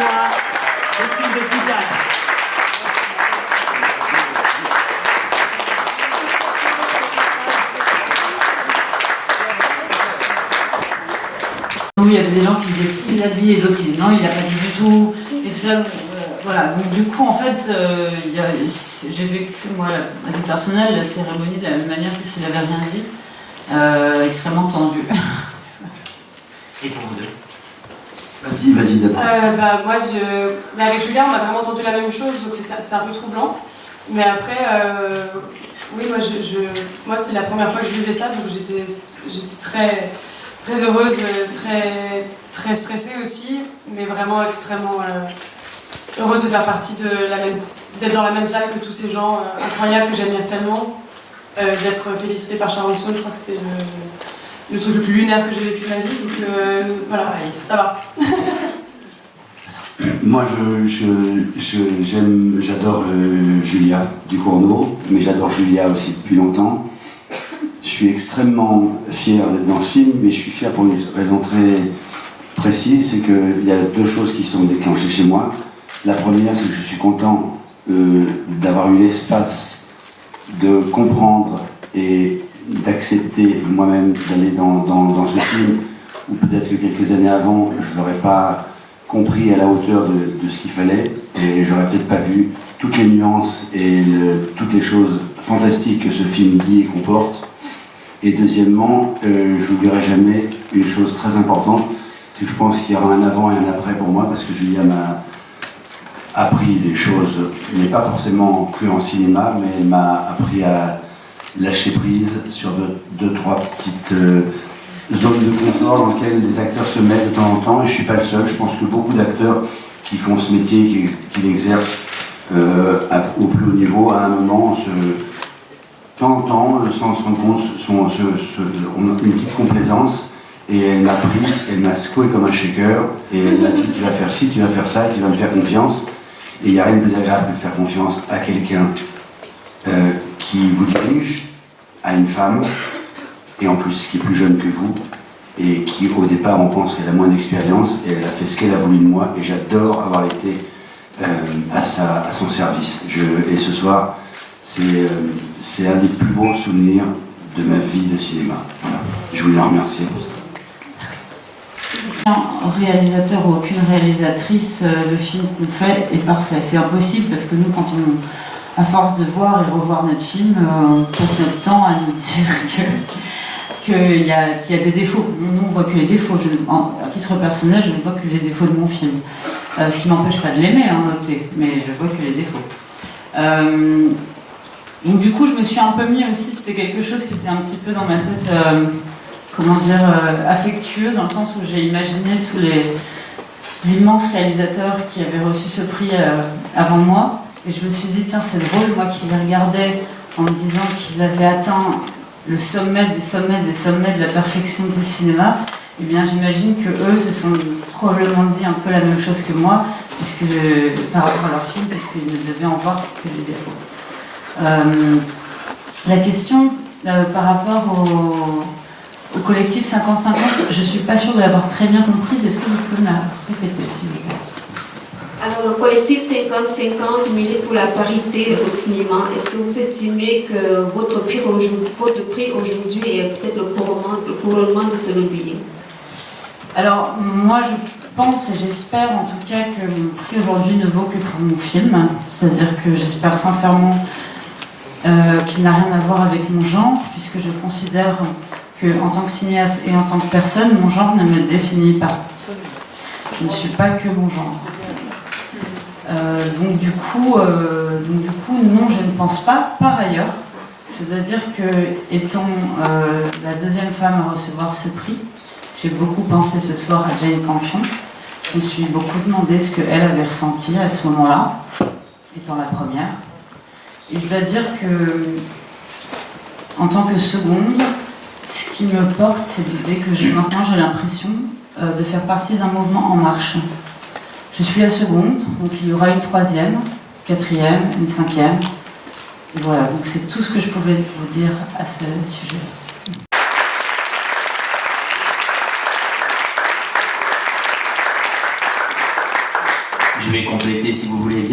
moi le film de Titane. Oui, il y avait des gens qui disaient si, il a dit, et d'autres qui disaient non, il l'a pas dit du tout, et tout ça. Voilà, donc du coup, en fait, j'ai vécu, moi, à titre personnel, la cérémonie de la même manière que s'il n'avait rien dit, extrêmement tendue. Et pour vous deux? Vas-y d'abord. Moi, avec Julien, on a vraiment entendu la même chose, donc c'était un peu troublant. Mais après, oui, moi c'était la première fois que je vivais ça, donc j'étais très, très heureuse, très stressée aussi, mais vraiment extrêmement heureuse de faire partie d'être dans la même salle que tous ces gens incroyables que j'admire tellement, d'être félicitée par Sharon Stone. Je crois que c'était le truc le plus lunaire que j'ai vécu de ma vie, donc voilà, ça va. Moi, j'adore Julia Ducournau, mais j'adore Julia aussi depuis longtemps. Je suis extrêmement fier d'être dans ce film, mais je suis fier pour une raison très précise, c'est qu'il y a deux choses qui sont déclenchées chez moi. La première, c'est que je suis content d'avoir eu l'espace de comprendre et d'accepter moi-même d'aller dans ce film, où peut-être que quelques années avant, je ne l'aurais pas compris à la hauteur de ce qu'il fallait, et j'aurais peut-être pas vu toutes les nuances et toutes les choses fantastiques que ce film dit et comporte. Et deuxièmement, je n'oublierai jamais une chose très importante, c'est que je pense qu'il y aura un avant et un après pour moi, parce que Julia m'a appris des choses, mais pas forcément que en cinéma, mais elle m'a appris à lâcher prise sur deux, trois petites zones de confort dans lesquelles les acteurs se mettent de temps en temps, et je ne suis pas le seul. Je pense que beaucoup d'acteurs qui font ce métier, qui l'exercent au plus haut niveau, à un moment, de temps en temps, sans se rendre compte, on a une petite complaisance, et elle m'a pris, elle m'a secoué comme un shaker, et elle m'a dit tu vas faire ci, tu vas faire ça, tu vas me faire confiance. Et il n'y a rien de plus agréable que de faire confiance à quelqu'un qui vous dirige, à une femme, et en plus qui est plus jeune que vous, et qui au départ on pense qu'elle a moins d'expérience, et elle a fait ce qu'elle a voulu de moi, et j'adore avoir été à son service. Et ce soir, c'est un des plus beaux souvenirs de ma vie de cinéma. Voilà. Je voulais la remercier pour ça. Aucun réalisateur ou aucune réalisatrice, le film qu'on fait est parfait. C'est impossible parce que nous, à force de voir et revoir notre film, on passe notre temps à nous dire qu'il y a des défauts. Nous, on voit que les défauts. À titre personnel, je ne vois que les défauts de mon film. Ce qui ne m'empêche pas de l'aimer, noter, mais je vois que les défauts. Donc du coup, je me suis un peu mis aussi, c'était quelque chose qui était un petit peu dans ma tête, affectueux, dans le sens où j'ai imaginé tous les immenses réalisateurs qui avaient reçu ce prix avant moi. Et je me suis dit, tiens, c'est drôle, moi qui les regardais en me disant qu'ils avaient atteint le sommet des sommets des sommets de la perfection du cinéma, eh bien j'imagine que eux se sont probablement dit un peu la même chose que moi, par rapport à leur film, puisqu'ils ne devaient en voir que les défauts. La question par rapport au collectif 50-50, je ne suis pas sûre de l'avoir très bien comprise. Est-ce que vous pouvez me la répéter, s'il vous plaît? Alors, le collectif 50-50 milite pour la parité au cinéma. Est-ce que vous estimez que votre prix aujourd'hui est peut-être le couronnement de ce lobbying? Alors, moi, je pense et j'espère en tout cas que mon prix aujourd'hui ne vaut que pour mon film. C'est-à-dire que j'espère sincèrement qu'il n'a rien à voir avec mon genre, puisque je considère qu'en tant que cinéaste et en tant que personne, mon genre ne me définit pas. Je ne suis pas que mon genre. Donc du coup, non, je ne pense pas. Par ailleurs, je dois dire que, étant la deuxième femme à recevoir ce prix, j'ai beaucoup pensé ce soir à Jane Campion. Je me suis beaucoup demandé ce qu'elle avait ressenti à ce moment-là, étant la première. Et je dois dire que, en tant que seconde, ce qui me porte, c'est l'idée que maintenant j'ai l'impression de faire partie d'un mouvement en marche. Je suis la seconde, donc il y aura une troisième, une quatrième, une cinquième. Et voilà, donc c'est tout ce que je pouvais vous dire à ce sujet. Je vais compléter si vous voulez bien.